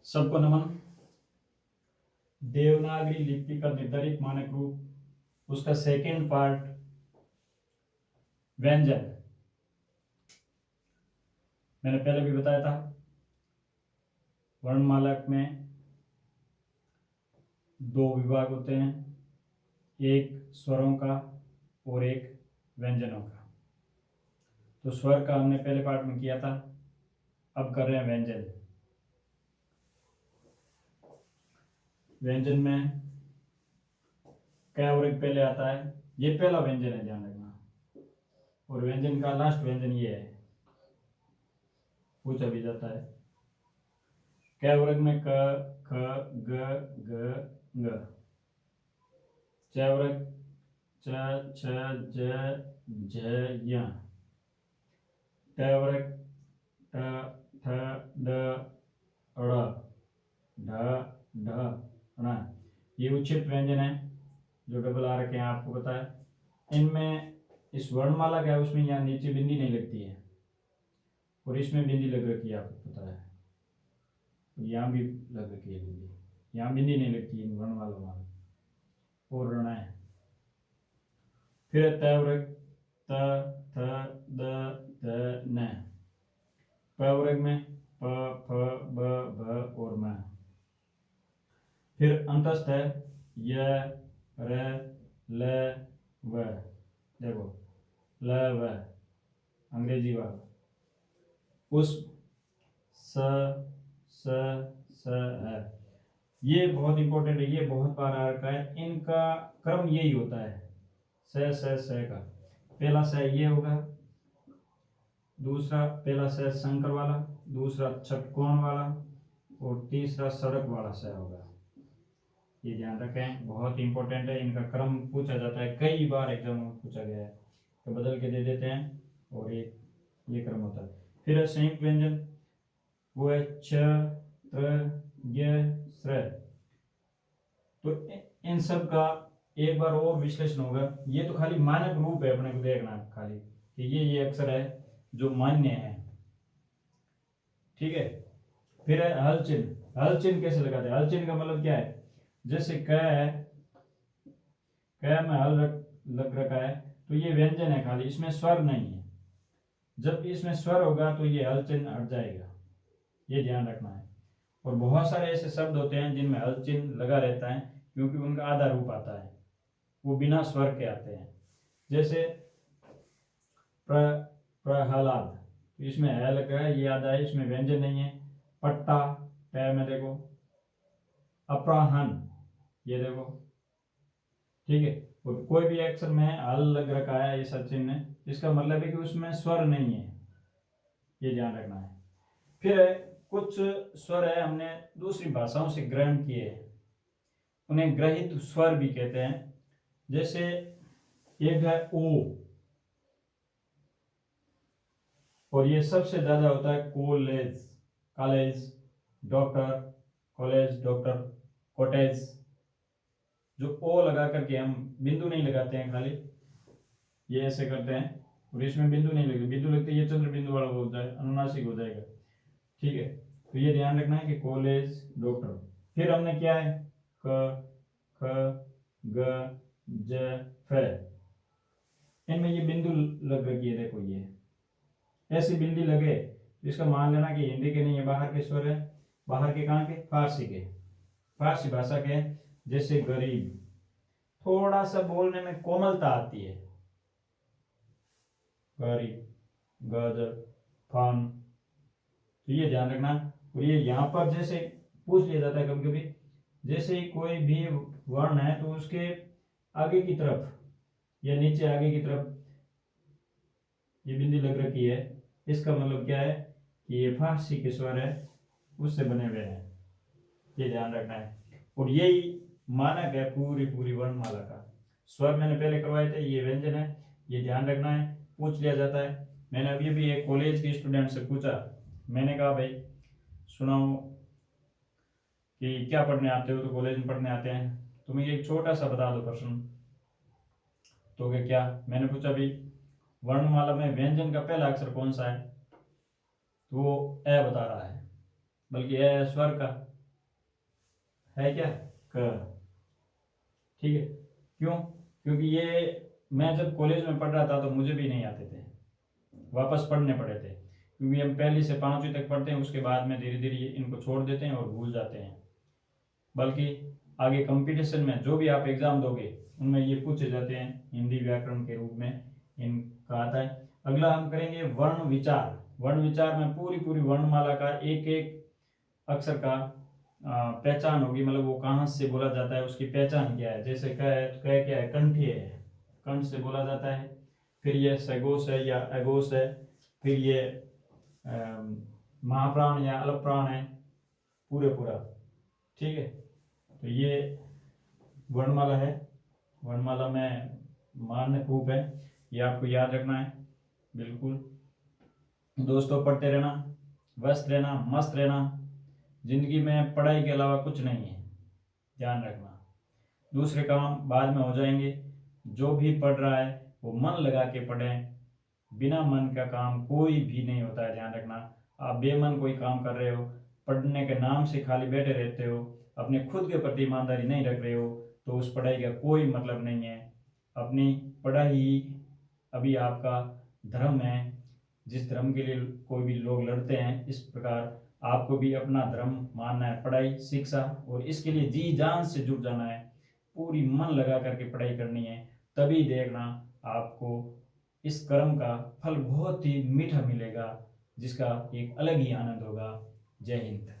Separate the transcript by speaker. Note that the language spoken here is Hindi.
Speaker 1: सबको नमन। देवनागरी लिपि का निर्धारित मानक रूप, उसका सेकंड पार्ट व्यंजन। मैंने पहले भी बताया था वर्णमाला में दो विभाग होते हैं, एक स्वरों का और एक व्यंजनों का। तो स्वर का हमने पहले पार्ट में किया था, अब कर रहे हैं व्यंजन। व्यंजन में कै वर्ग पहले आता है, ये पहला व्यंजन है, ध्यान रखना। और व्यंजन का लास्ट व्यंजन ये है, पूछा भी जाता है। कै वर्ग में क, ख, ग, घ, ङ। च वर्ग च, छ, ज, झ, य। ट वर्ग ट, ठ, ड, ड़, ढ, ढ, ण। ये उच्छिष्ट व्यंजन है जो डबल आर के हैं, आपको पता है। इनमें इस वर्णमाला का है, उसमें यहाँ नीचे बिंदी नहीं लगती है और इसमें बिंदी लग रखी है, आपको पता है। यहाँ भी लग रखी है बिंदी, यहाँ बिंदी नहीं लगती इन वर्णमाला में। और रण है। फिर त वर्ग त, थ, द, ध, न। प वर्ग में प, फ, ब, भ और म। फिर अंतस्थ है य, र, ल, व। देखो ल, व अंग्रेजी वाला। पुष्प स, स, है। ये बहुत इंपॉर्टेंट है, ये बहुत बार आ रखा है। इनका क्रम यही होता है, स का। पहला स ये होगा, दूसरा पहला स शंकर वाला, दूसरा षटकोण वाला और तीसरा सड़क वाला स होगा। ये ध्यान रखें, बहुत इंपॉर्टेंट है। इनका क्रम पूछा जाता है, कई बार एग्जाम में पूछा गया है, तो बदल के दे देते हैं। और ये क्रम होता है। फिर संयुक्त व्यंजन, वो है छ, त्र, य, स्र। तो इन सब का एक बार और विश्लेषण होगा। ये तो खाली मानक रूप है, अपने को देखना खाली कि ये अक्षर है जो मान्य है, ठीक है। फिर है हल चिन्ह। हल चिन्ह कैसे लगाते हैं? हल चिन्ह का मतलब क्या है? जैसे क है, क में हल लग रखा है, तो ये व्यंजन है खाली, इसमें स्वर नहीं है। जब इसमें स्वर होगा तो ये हल चिन्ह हट जाएगा, ये ध्यान रखना है। और बहुत सारे ऐसे शब्द होते हैं जिनमें हल चिन्ह लगा रहता है, क्योंकि उनका आधा रूप आता है, वो बिना स्वर के आते हैं। जैसे प्रहलाद, तो इसमें है लगा है, ये आधा है, इसमें व्यंजन नहीं है। पट्टा, पै में देखो। अपराहन, ये देखो, ठीक है। और कोई भी अक्षर में हल लग रखा है ऐसा चिन्ह, इसका मतलब है कि उसमें स्वर नहीं है, ये ध्यान रखना है। फिर कुछ स्वर है हमने दूसरी भाषाओं से ग्रहण किए, उन्हें ग्रहित स्वर भी कहते हैं। जैसे एक है ओ, और ये सबसे ज्यादा होता है college, college, doctor, college, doctor, cottage. जो ओ लगा करके हम बिंदु नहीं लगाते हैं, खाली ये ऐसे करते हैं, और इसमें बिंदु नहीं लगती, बिंदु लगती है ये चंद्र बिंदु वाला हो जाए, अनुनासिक हो जाएगा, ठीक है। तो ये ध्यान रखना है कि कॉलेज, डॉक्टर। फिर हमने क्या है, क, ख, ग, ज, फ। इनमें ये बिंदु लग रखी है, देखो ये ऐसी बिंदी लगे तो इसका मान लेना कि हिंदी के नहीं है, बाहर के स्वर है। बाहर के कहाँ के? फारसी के, फारसी भाषा के। जैसे गरीब, थोड़ा सा बोलने में कोमलता आती है, गरीब, गजर, फन, तो ये ध्यान रखना। और ये यहाँ पर जैसे पूछ लिया जाता है कभी कभी, जैसे कोई भी वर्ण है तो उसके आगे की तरफ या नीचे आगे की तरफ ये बिंदी लग रखी है, इसका मतलब क्या है कि ये फारसी के स्वर है, उससे बने हुए हैं, ये ध्यान रखना है। और यही मानक है पूरी वर्णमाला का। स्वर मैंने पहले करवाए थे, ये व्यंजन है, ये ध्यान रखना है, पूछ लिया जाता है। मैंने अभी भी एक कॉलेज के स्टूडेंट से पूछा, मैंने कहा भाई सुनाओ कि क्या पढ़ने आते हो? तो कॉलेज में पढ़ने आते हैं, तो मुझे एक छोटा सा बता दो प्रश्न। तो क्या मैंने पूछा भाई वर्णमाला में व्यंजन का पहला अक्षर कौन सा है? तो वो ए बता रहा है, बल्कि ए स्वर का। है क्या, क। ठीक है, क्यों? क्योंकि ये मैं जब कॉलेज में पढ़ रहा था तो मुझे भी नहीं आते थे, वापस पढ़ने पड़े थे, क्योंकि हम पहली से पांचवी तक पढ़ते हैं, उसके बाद में धीरे धीरे इनको छोड़ देते हैं और भूल जाते हैं। बल्कि आगे कंपटीशन में जो भी आप एग्जाम दोगे उनमें ये पूछे जाते हैं, हिंदी व्याकरण के रूप में इनका आता है। अगला हम करेंगे वर्ण विचार। वर्ण विचार में पूरी पूरी वर्णमाला का एक एक अक्षर का पहचान होगी, मतलब वो कहाँ से बोला जाता है, उसकी पहचान क्या है। जैसे क क्या है, कंठीय है, कंठ से बोला जाता है। फिर ये सगोश है या अगोश है। फिर ये महाप्राण या अलप्राण है, पूरे पूरा। ठीक है, तो ये वर्णमाला है। वर्णमाला में मान्य रूप है, ये आपको याद रखना है बिल्कुल। दोस्तों पढ़ते रहना, व्यस्त रहना, मस्त रहना। जिंदगी में पढ़ाई के अलावा कुछ नहीं है, ध्यान रखना। दूसरे काम बाद में हो जाएंगे। जो भी पढ़ रहा है वो मन लगा के पढ़ें, बिना मन का काम कोई भी नहीं होता है, ध्यान रखना। आप बेमन कोई काम कर रहे हो, पढ़ने के नाम से खाली बैठे रहते हो, अपने खुद के प्रति ईमानदारी नहीं रख रहे हो, तो उस पढ़ाई का कोई मतलब नहीं है। अपनी पढ़ाई ही अभी आपका धर्म है, जिस धर्म के लिए कोई भी लोग लड़ते हैं, इस प्रकार आपको भी अपना धर्म मानना है, पढ़ाई शिक्षा, और इसके लिए जी जान से जुट जाना है, पूरी मन लगा करके पढ़ाई करनी है। तभी देखना आपको इस कर्म का फल बहुत ही मीठा मिलेगा, जिसका एक अलग ही आनंद होगा। जय हिंद।